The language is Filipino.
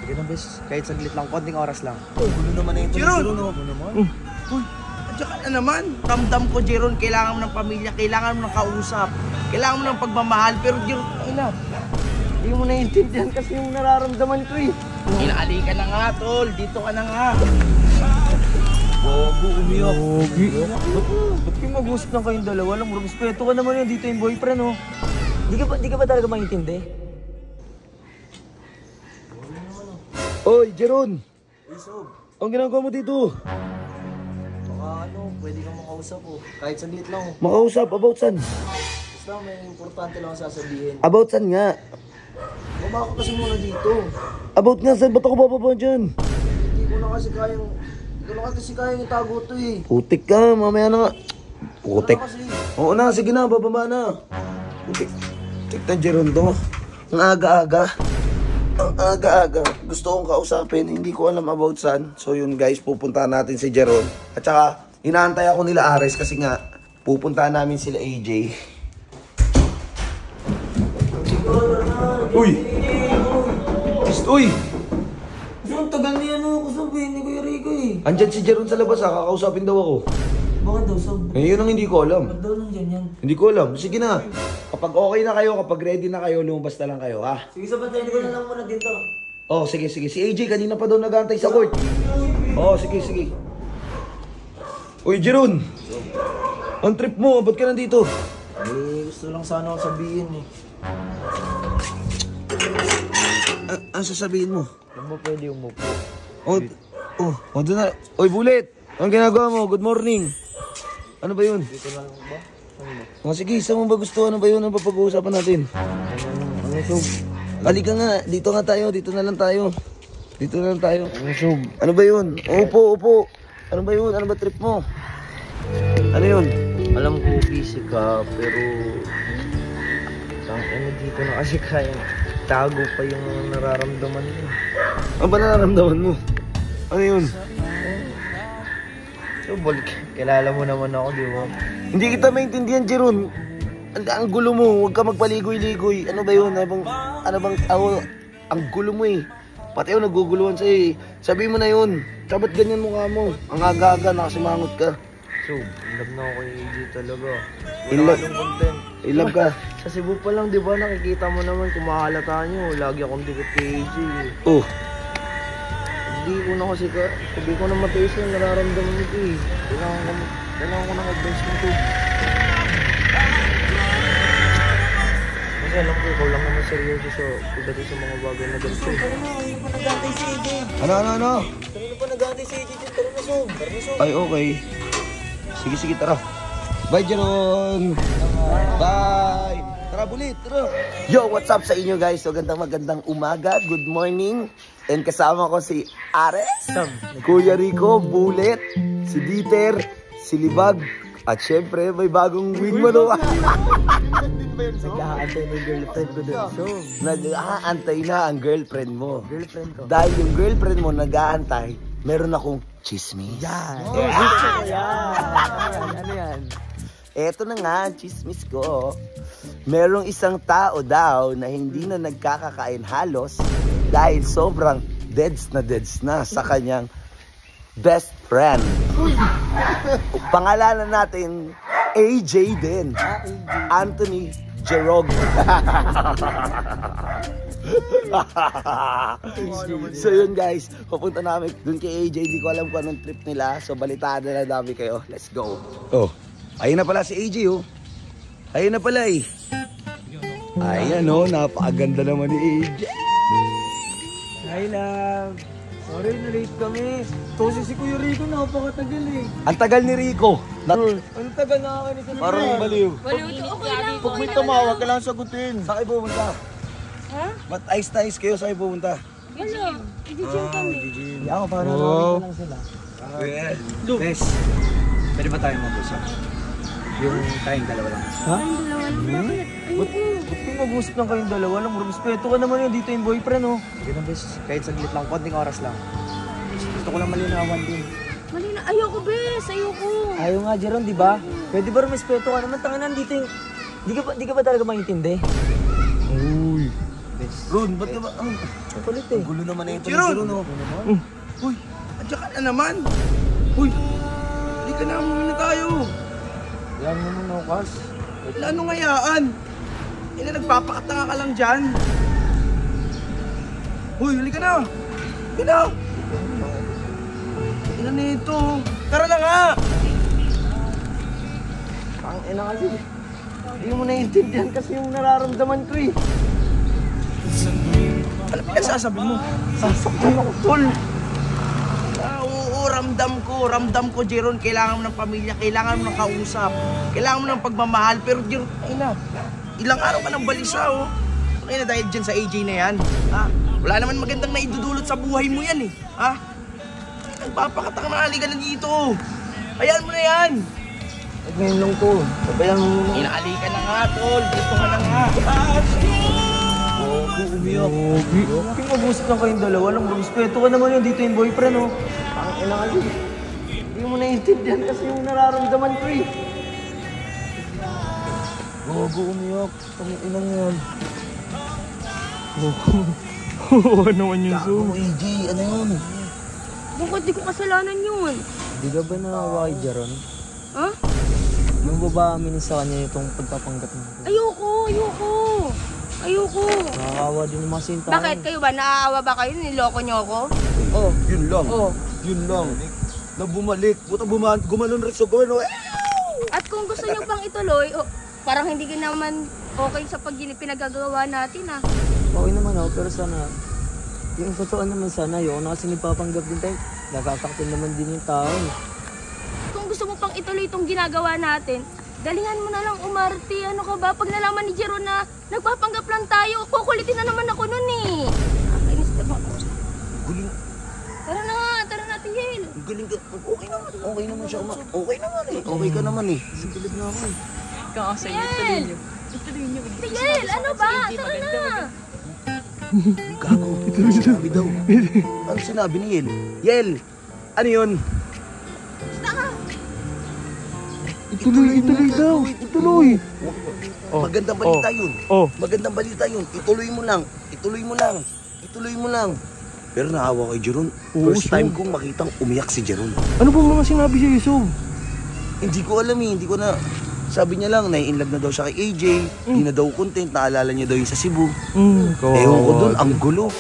Sige na, bes. Kahit saglit lang, konting oras lang. Gulo naman na ito. Jeron! Ano naman? Uy, andiyan ka na naman. Ramdam ko, Jeron, kailangan mo ng pamilya, kailangan mo ng kausap, kailangan mo ng pagmamahal. Pero Jeron, ay na, hindi mo naiintindihan kasi yung nararamdaman ko eh. Inaali ka na nga, tol. Dito ka na nga. Bobo, umiyak. Ba't kayo mag-usap lang kayong dalawa? Alam mo, respeto ka naman yun. Dito yung boyfriend, oh. Di ka ba talaga maintindihan? Oy, Jeron! Ang ginagawa mo dito? Baka pwede kang makausap, oh. Kahit saglit lang, oh. Makausap, about saan? Basta may importante lang sasabihin. About saan nga? Baba ka kasi muna dito. About nga, saan? Ba't ako bababa dyan? Hindi ko na kasi kayang itago to, eh. Putik ka, mamaya na nga. Putik. Ano kasi? Oo na, sige na, bababa na. Putik. Tignan, Jeron to. Ang aga-aga. Ang aga-aga. Gusto kong kausapin, hindi ko alam about saan. So yun guys, pupuntahan natin si Jeron. At saka, inaantay ako nila Ares kasi nga, pupuntahan namin sila AJ. Uy! Uy! Yung tagal niya, ako sabihin ni Kuya Rico, eh. Andyan si Jeron sa labas ha, kakausapin daw ako. Bakit daw, Sob? Eh, yun ang hindi ko alam. Ba't daw nandiyan yan? Hindi ko alam. Sige na. Kapag okay na kayo, kapag ready na kayo, lumabas na lang kayo, ha? Sige, sabatin ko na lang muna dito. Oh, sige, sige. Si AJ kanina pa daw nag-aantay sa court. Oh, sige, sige. Uy, Jeron! Ang trip mo, ba't ka nandito? Eh, gusto lang sana ako sabihin, eh. Ano sasabihin mo? Alam mo, pwede umupo. Oh, doon na. Uy, Bullet! Ang ginagawa mo? Good morning. Ano ba yun? Dito na lang ba? Ano ba? Oh, sige, saan mo ba gusto? Ano ba yun? Ano ba pag-uusapan natin? Ano, Sob? Halika nga, dito nga tayo. Dito na lang tayo. Dito na lang tayo. Ano, Sob? Ano ba yun? Upo, upo. Ano ba yun? Ano ba trip mo? Ano yun? Alam ko, busy ka, pero... Ano dito na kasi kaya tago pa yung nararamdaman mo. Ano ba nararamdaman mo? Ano yun? So, kilala mo naman ako, di ba? Hindi kita maintindihan, Jeron. Ang gulo mo, huwag ka magpaligoy-ligoy. Ano ba yun? Ang gulo mo eh. Pati ako naguguluhan sa'yo eh. Sabi mo na yun. Sabat ganyan mukha mo. Ang aga-aga, nakasimangot ka. So, in love na ako kay AJ talaga. In Wala love? kalong content. In love ka? Sa Cebu pa lang, di ba, nakikita mo naman kung mahalata nyo. Lagi akong dikit kay AJ. Oh. Hindi ko na kasi sabi ko na matiis yung nararamdaman ko eh. Kailangan ko ng advice mo to. Kasi alam ko, ikaw lang naman seryoso sa pagdating sa mga bagay na ganito. Tara na, hindi pa nag-aantay si AJ. Ano? Kanina pa nag-aantay si AJ dyan. Tara na, Sob. Tara na, Sob. Ay, okay. Sige, sige, tara. Bye, Jeron. Bye. Tara, Bulit, tara. Yo, what's up sa inyo, guys? So, magandang umaga. Good morning. And kasama ko si Ares, Kuya Rico, Bullet, si Dieter, si Libag, at syempre may bagong wingman. Nag-aantay na yung girlfriend ko dun, Sob. Nag-aantay na ang girlfriend mo. Girlfriend ko. Dahil yung girlfriend mo nag-aantay, meron akong chismis. Yan. Ano yan? Eto na nga, chismis ko. Merong isang tao daw na hindi na nagkakakain halos dahil sobrang deads na sa kanyang best friend. Pangalanan natin AJ din. Anthony Jerog. So yun guys, pupunta namin dun kay AJ. Di ko alam kung anong trip nila. So balitaan na lang namin kayo. Let's go. Oh, ayun na pala si AJ oh. Ayun na pala eh. Ayan oh, napakaganda naman ni AJ. Hi, love. Sorry, na-late kami. Kasi si Kuya Rico napakatagal eh. Ang tagal ni Rico. Ang tagal na ako nito. Parang baliw. Baliw to. Okay lang. Pag may tumawag, kailangan sagutin. Saan kayo pupunta? Ha? Ba't ice kayo? Saan kayo pupunta? Wala. I-gym kami. Ako, para narinig ko lang sila. Bes, pwede ba tayo mag-usap? Yung tayong dalawa lang. Ha? Ang dalawa lang. Bakit? Ayoko. Ba't kayo mag-usap lang kayong dalawa? Alam mo, respeto ka naman yun. Dito yung boyfriend, oh. Sige na, bes. Kahit saglit lang, konting oras lang. Gusto ko lang malinawan din. Mali na. Ayoko, bes. Ayoko. Ayaw nga, Jeron, di ba? Pwede ba respeto ka naman? Tanginan dito yung... Di ka ba talaga maintindihan? Uy. Bes, Ron, ba't ka ba? Ang kulit eh. gulo naman na ito. Jeron! oh. Uy, andiyan ka na naman. Uy, hindi ka na, umuwi na tayo. Yan mo nung Kas. Ano ngayaan? Ina, nagpapakatanga ka lang dyan. Uy, halika na. Halika na. Ina nito. Tara na nga. Ang ina kasi. Hindi mo naiintindihan kasi yung nararamdaman ko eh. Ano pinagsasabi mo? Sasaktan ako, tol. Oo, ramdam ko, Jeron, kailangan mo ng pamilya, kailangan mo ng kausap, kailangan mo ng pagmamahal, pero Jeron, ay na, ilang araw ka ng balisa, oh. Ay na, dahil dyan sa AJ na yan, ha? Wala naman magandang naidudulot sa buhay mo yan, eh, ha? Nagpapakatang na, halika na dito, hayaan mo na yan. At ngayon lang to. Sabayan mo muna. Halika na nga, tol, dito ka na nga. Umiyak. Kung mag-usap lang kayong dalawa, lang respeto ka naman yun. Dito yung boyfriend, oh. Ang ina kasi. Hindi mo naiintindihan kasi yung nararamdaman ko eh. Gogo, umiyak. Ang inang yan. Oo naman yung Gago, AJ, ano yun? Bakit di ko kasalanan yun? Hindi ka ba nakawa kay Jaron? Ha? Yung baba aminin sa kanya itong pagpapanggap mo. Ayoko. Nakakawa din yung mga sinta. Bakit? Kayo ba? Naaawa ba kayo? Niloko niyo ako? Oh, yun lang. Oh. Yun lang. Na bumalik. Buta gumanon rin sa gawin. At kung gusto niyo pang ituloy, parang hindi ka naman okay sa pinagagawa natin, ah. Okay naman ako, pero sana, yung totoo naman sana, yun na kasi nagpapanggap din tayo. Nakakaktin naman din yung tao. Kung gusto mo pang ituloy itong ginagawa natin, galingan mo na lang umarte. Ano ka ba? Pag nalaman ni Jeron na nagpapanggap lang tayo, kukulitin na naman ako nun eh. Nakakainis na ba? Guling. Tara na, Tigil. Galing ka. Okay naman siya. Okay naman eh. Okay ka naman eh. Sigilid na ako eh. Tigil, ano ba? Tara na. Gago. Sinabi daw. Ano sinabi ni Yel? Yel! Ano yun? Ituloy daw. Ituloy. Magandang balita yun. Oh. Magandang balita yun. Ituloy mo lang. Pero naawa kay Jeron. First time kong makitang umiyak si Jeron. Ano ba mga sinabi sa Yusuf? Hindi ko alam eh. Hindi ko na. Sabi niya lang, nai-inlove na daw siya kay AJ. Hindi na daw content. Naalala niya daw yung sa Cebu. Ewan ko dun, ang gulo.